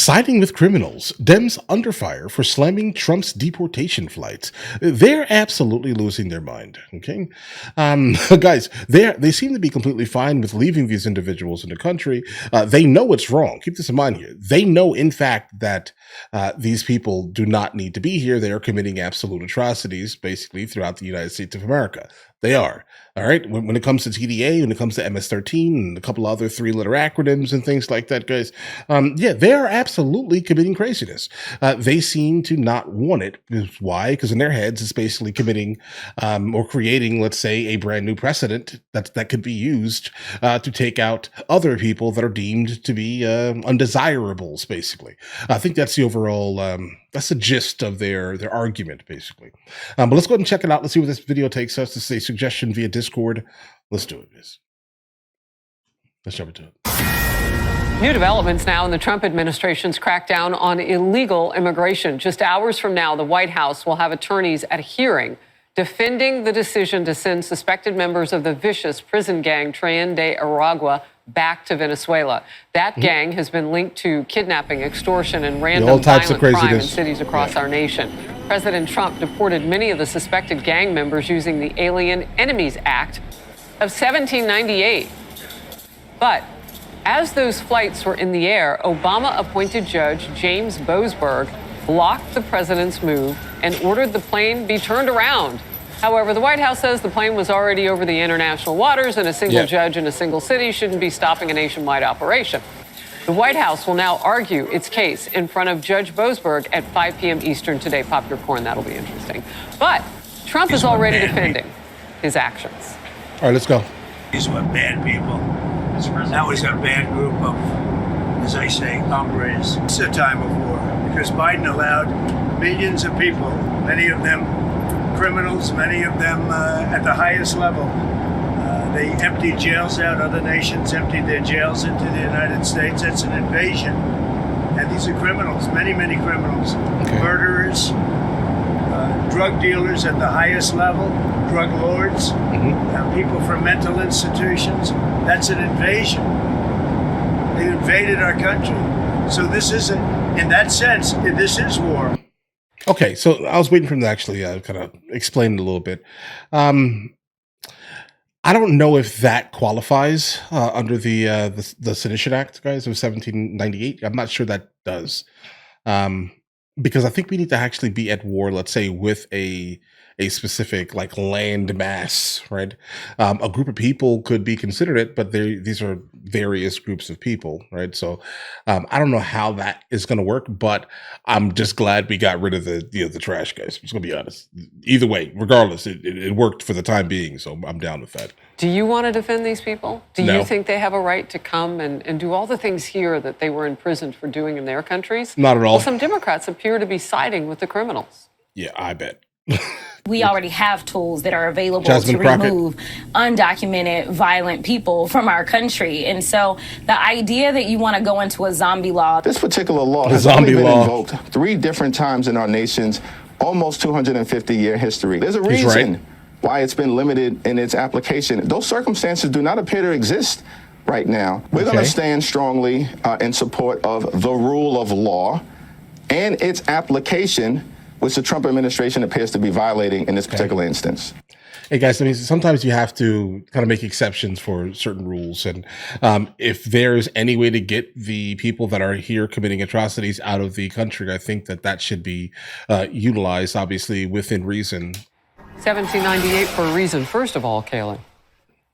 Siding with criminals, Dems under fire for slamming Trump's deportation flights. They're absolutely losing their mind. Okay, guys, they seem to be completely fine with leaving these individuals in the country. They know it's wrong. Keep this in mind here. They know, in fact, that these people do not need to be here. They are committing absolute atrocities, basically, throughout the United States of America. They are. All right. When it comes to TDA, when it comes to MS-13 and a couple other three-letter acronyms and things like that, guys, they are absolutely committing craziness. They seem to not want it. Why? Because in their heads, it's basically committing or creating, let's say, a brand new precedent that could be used to take out other people that are deemed to be undesirables, basically. I think that's the overall, that's the gist of their argument, basically. But let's go ahead and check it out. Let's see where this video takes us. This is a suggestion via Discord. Let's do it, guys. Let's jump into it. New developments now in the Trump administration's crackdown on illegal immigration. Just hours from now, the White House will have attorneys at a hearing defending the decision to send suspected members of the vicious prison gang Tren de Aragua back to Venezuela. That gang has been linked to kidnapping, extortion, and random violent crime in cities across our nation. President Trump deported many of the suspected gang members using the Alien Enemies Act of 1798. But as those flights were in the air, Obama-appointed Judge James Boasberg blocked the president's move and ordered the plane be turned around. However, the White House says the plane was already over the international waters and a single judge in a single city shouldn't be stopping a nationwide operation. The White House will now argue its case in front of Judge Boasberg at 5 p.m. Eastern today. Pop your corn, that'll be interesting. But Trump is already defending his actions. All right, let's go. These were bad people. That was a bad group of, as I say, hombres. It's a time of war because Biden allowed millions of people, many of them criminals, many of them at the highest level. They emptied jails out. Other nations emptied their jails into the United States. That's an invasion. And these are criminals, many, many criminals. Okay. Murderers, drug dealers at the highest level, drug lords, people from mental institutions. That's an invasion. They invaded our country. So this isn't, in that sense, this is war. Okay, so I was waiting for him to actually kind of explain it a little bit. I don't know if that qualifies under the Sedition Act, guys, of 1798. I'm not sure that does, because I think we need to actually be at war, let's say, with a specific like land mass, right? A group of people could be considered it, but these are various groups of people, right? So I don't know how that is going to work, but I'm just glad we got rid of the trash guys. I'm just going to be honest. Either way, regardless, it worked for the time being, so I'm down with that. Do you want to defend these people? Do you think they have a right to come and do all the things here that they were imprisoned for doing in their countries? Not at all. Well, some Democrats appear to be siding with the criminals. Yeah, I bet. We already have tools that are available to remove undocumented violent people from our country. And so the idea that you want to go into a zombie law. This particular law has only been invoked 3 different times in our nation's almost 250-year history. There's a reason why it's been limited in its application. Those circumstances do not appear to exist right now. We're going to stand strongly in support of the rule of law and its application, which the Trump administration appears to be violating in this particular instance. Hey guys, I mean, sometimes you have to kind of make exceptions for certain rules. And if there's any way to get the people that are here committing atrocities out of the country, I think that should be utilized, obviously, within reason. 1798 for a reason. First of all, Kaylin,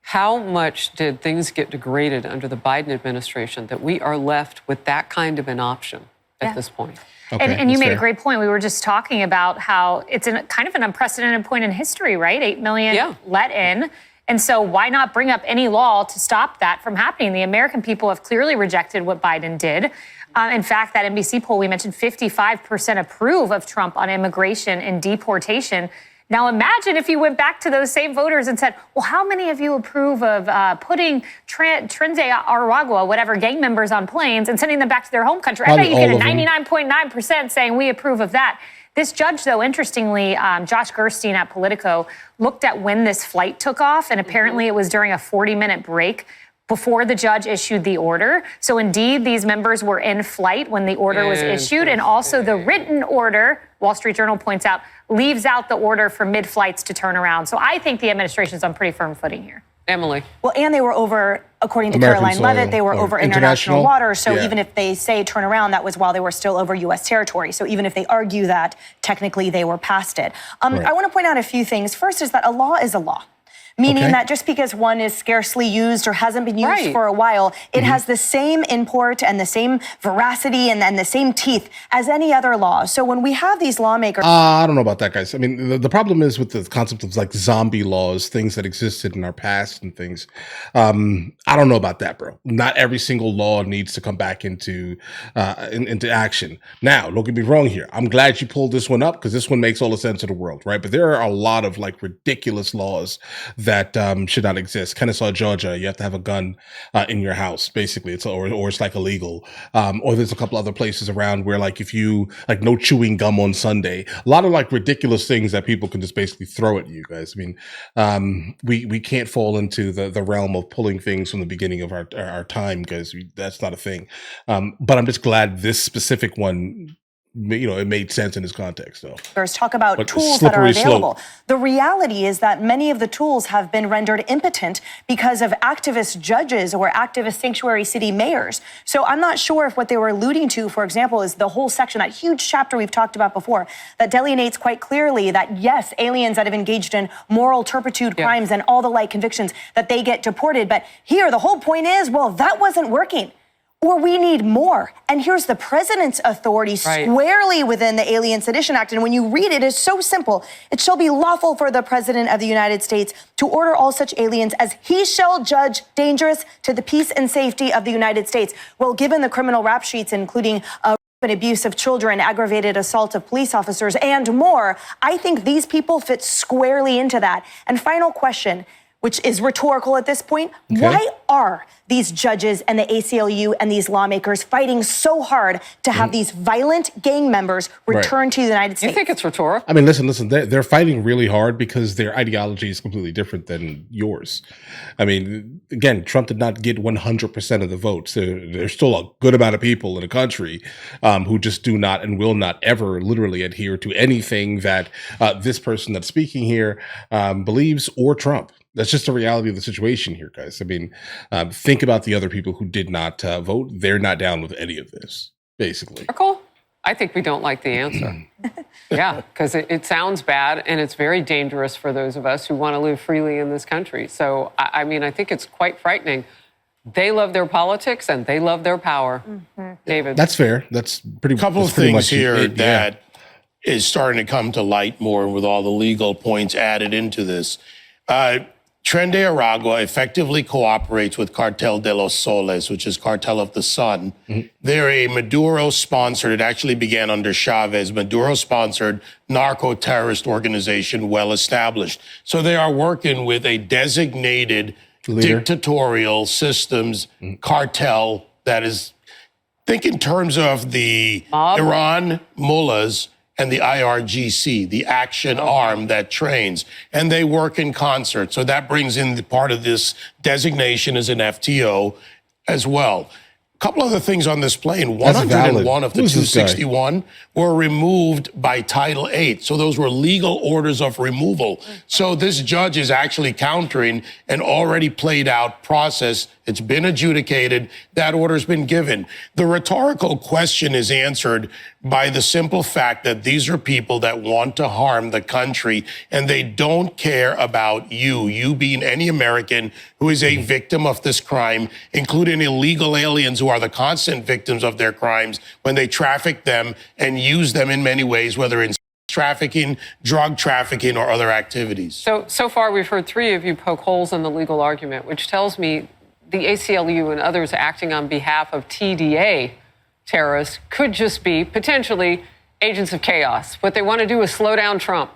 how much did things get degraded under the Biden administration that we are left with that kind of an option at this point? Okay, and you made a great point. We were just talking about how it's kind of an unprecedented point in history, right? 8 million let in. And so why not bring up any law to stop that from happening? The American people have clearly rejected what Biden did. In fact, that NBC poll we mentioned, 55% approve of Trump on immigration and deportation. Now, imagine if you went back to those same voters and said, well, how many of you approve of putting Tren de Aragua, whatever, gang members on planes and sending them back to their home country? I bet you get a 99.9% saying we approve of that. This judge, though, interestingly, Josh Gerstein at Politico, looked at when this flight took off, and apparently it was during a 40-minute break before the judge issued the order. So indeed, these members were in flight when the order was issued. And also the written order, Wall Street Journal points out, leaves out the order for mid-flights to turn around. So I think the administration's on pretty firm footing here. Emily. Well, and they were over, according to American Caroline soil, Levitt, they were or over international waters. So yeah. even if they say turn around, that was while they were still over U.S. territory. So even if they argue that, technically they were past it. Right. I want to point out a few things. First is that a law is a law. Meaning that just because one is scarcely used or hasn't been used for a while, it has the same import and the same veracity and the same teeth as any other law. So when we have these lawmakers... I don't know about that, guys. I mean, the problem is with the concept of like zombie laws, things that existed in our past and things. I don't know about that, bro. Not every single law needs to come back into action. Now, don't get me wrong here. I'm glad you pulled this one up because this one makes all the sense in the world, right? But there are a lot of like ridiculous laws that should not exist. Kennesaw, Georgia, you have to have a gun in your house, basically. Or it's like illegal. Or there's a couple other places around where like if you like no chewing gum on Sunday, a lot of like ridiculous things that people can just basically throw at you guys. I mean, we can't fall into the realm of pulling things from the beginning of our time because that's not a thing. But I'm just glad this specific one, it made sense in this context, though. Talk about tools that are available. The reality is that many of the tools have been rendered impotent because of activist judges or activist sanctuary city mayors. So I'm not sure if what they were alluding to, for example, is the whole section, that huge chapter we've talked about before, that delineates quite clearly that, yes, aliens that have engaged in moral turpitude crimes and all the like convictions, that they get deported. But here, the whole point is, well, that wasn't working. Or we need more. And here's the president's authority squarely within the Alien Sedition Act. And when you read it, it's so simple. It shall be lawful for the president of the United States to order all such aliens as he shall judge dangerous to the peace and safety of the United States. Well, given the criminal rap sheets, including and abuse of children, aggravated assault of police officers, and more, I think these people fit squarely into that. And final question, which is rhetorical at this point. Why are these judges and the ACLU and these lawmakers fighting so hard to have these violent gang members return to the United States? You think it's rhetorical? I mean, listen, they're fighting really hard because their ideology is completely different than yours. I mean, again, Trump did not get 100% of the votes. There's still a good amount of people in the country who just do not and will not ever literally adhere to anything that this person that's speaking here believes or Trump. That's just the reality of the situation here, guys. I mean, think about the other people who did not vote. They're not down with any of this, basically. Cool. I think we don't like the answer. Yeah, because it sounds bad and it's very dangerous for those of us who want to live freely in this country. So, I mean, I think it's quite frightening. They love their politics and they love their power. David. That's fair. That's pretty much. A couple of things here that is starting to come to light more with all the legal points added into this. Tren de Aragua effectively cooperates with Cartel de los Soles, which is Cartel of the Sun. They're a Maduro-sponsored, it actually began under Chavez, Maduro-sponsored narco-terrorist organization, well established. So they are working with a designated dictatorial systems cartel that is, think in terms of the Iran mullahs and the IRGC, the action arm that trains, and they work in concert. So that brings in the part of this designation as an FTO as well. A couple other things on this plane. 101 of the 261 were removed by Title VIII. So those were legal orders of removal. So this judge is actually countering an already played out process. It's been adjudicated. That order's been given. The rhetorical question is answered by the simple fact that these are people that want to harm the country and they don't care about you being any American who is a victim of this crime, including illegal aliens who are the constant victims of their crimes when they traffic them and use them in many ways, whether in trafficking, drug trafficking, or other activities. So far, we've heard three of you poke holes in the legal argument, which tells me the ACLU and others acting on behalf of TDA terrorists could just be potentially agents of chaos. What they want to do is slow down Trump.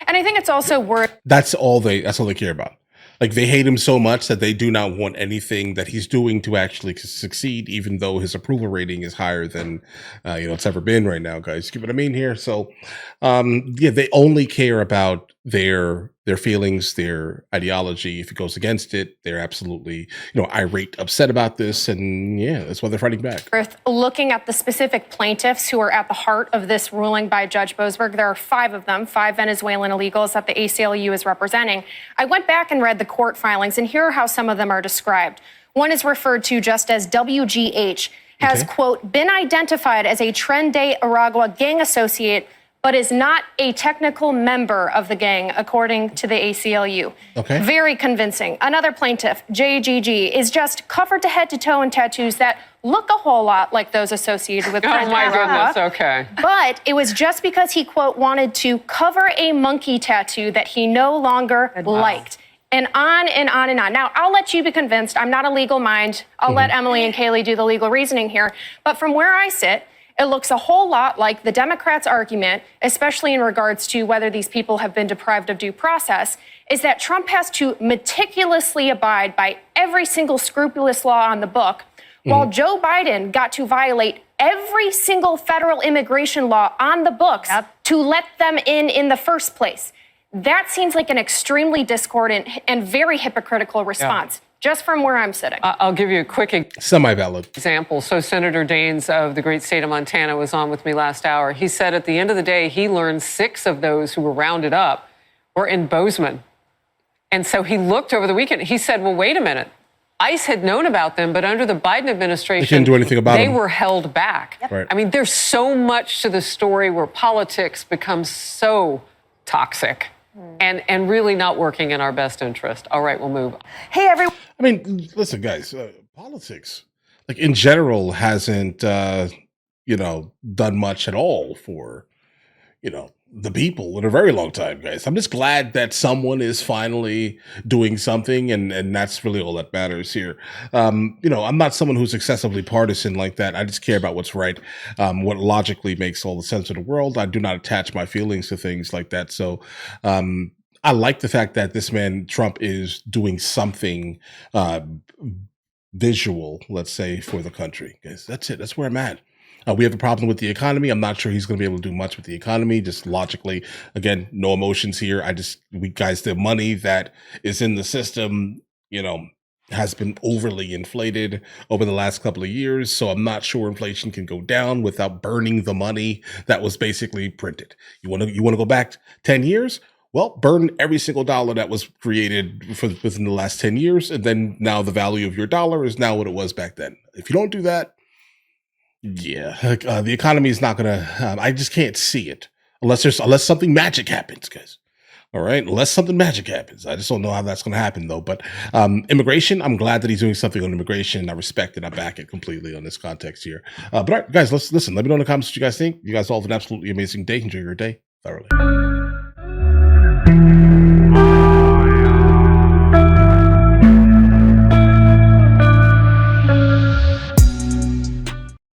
And I think it's also worth. That's all they care about. Like, they hate him so much that they do not want anything that he's doing to actually succeed, even though his approval rating is higher than, it's ever been right now, guys. You get what I mean here? So, they only care about their feelings, their ideology. If it goes against it, they're absolutely, irate, upset about this. And yeah, that's why they're fighting back. Looking at the specific plaintiffs who are at the heart of this ruling by Judge Boasberg, there are 5 of them, 5 Venezuelan illegals that the ACLU is representing. I went back and read the court filings, and here are how some of them are described. One is referred to just as WGH, has, quote, been identified as a Tren de Aragua gang associate, but is not a technical member of the gang, according to the ACLU. Very convincing. Another plaintiff, JGG, is just covered to head to toe in tattoos that look a whole lot like those associated with Oh my goodness, okay. But it was just because he, quote, wanted to cover a monkey tattoo that he no longer liked. And on and on and on. Now, I'll let you be convinced. I'm not a legal mind. I'll let Emily and Kaylee do the legal reasoning here. But from where I sit, it looks a whole lot like the Democrats' argument, especially in regards to whether these people have been deprived of due process, is that Trump has to meticulously abide by every single scrupulous law on the book, while Joe Biden got to violate every single federal immigration law on the books to let them in the first place. That seems like an extremely discordant and very hypocritical response. Just from where I'm sitting. I'll give you a quick semi-valid example. So Senator Daines of the great state of Montana was on with me last hour. He said at the end of the day, he learned 6 of those who were rounded up were in Bozeman. And so he looked over the weekend. He said, well, wait a minute. ICE had known about them, but under the Biden administration, they couldn't do anything about they them. were held back. Right. I mean, there's so much to the story where politics becomes so toxic. And really not working in our best interest. All right, we'll move. Hey, everyone. I mean, listen, guys, politics, like in general, hasn't, done much at all for, the people in a very long time, guys. I'm just glad that someone is finally doing something, and that's really all that matters here. I'm not someone who's excessively partisan like that. I just care about what's right, what logically makes all the sense in the world. I do not attach my feelings to things like that. So, I like the fact that this man, Trump, is doing something visual, let's say, for the country. Guys, that's it. That's where I'm at. We have a problem with the economy. I'm not sure he's going to be able to do much with the economy, just logically. Again, no emotions here. The money that is in the system, has been overly inflated over the last couple of years. So I'm not sure inflation can go down without burning the money that was basically printed. You want to go back 10 years? Well, burn every single dollar that was created within the last 10 years. And then now the value of your dollar is now what it was back then. If you don't do that, the economy is not going to, I just can't see it unless something magic happens, guys. All right. Unless something magic happens. I just don't know how that's going to happen though. But, immigration, I'm glad that he's doing something on immigration. I respect it. I back it completely on this context here. But all right, guys, let's listen. Let me know in the comments what you guys think. You guys all have an absolutely amazing day. Enjoy your day thoroughly.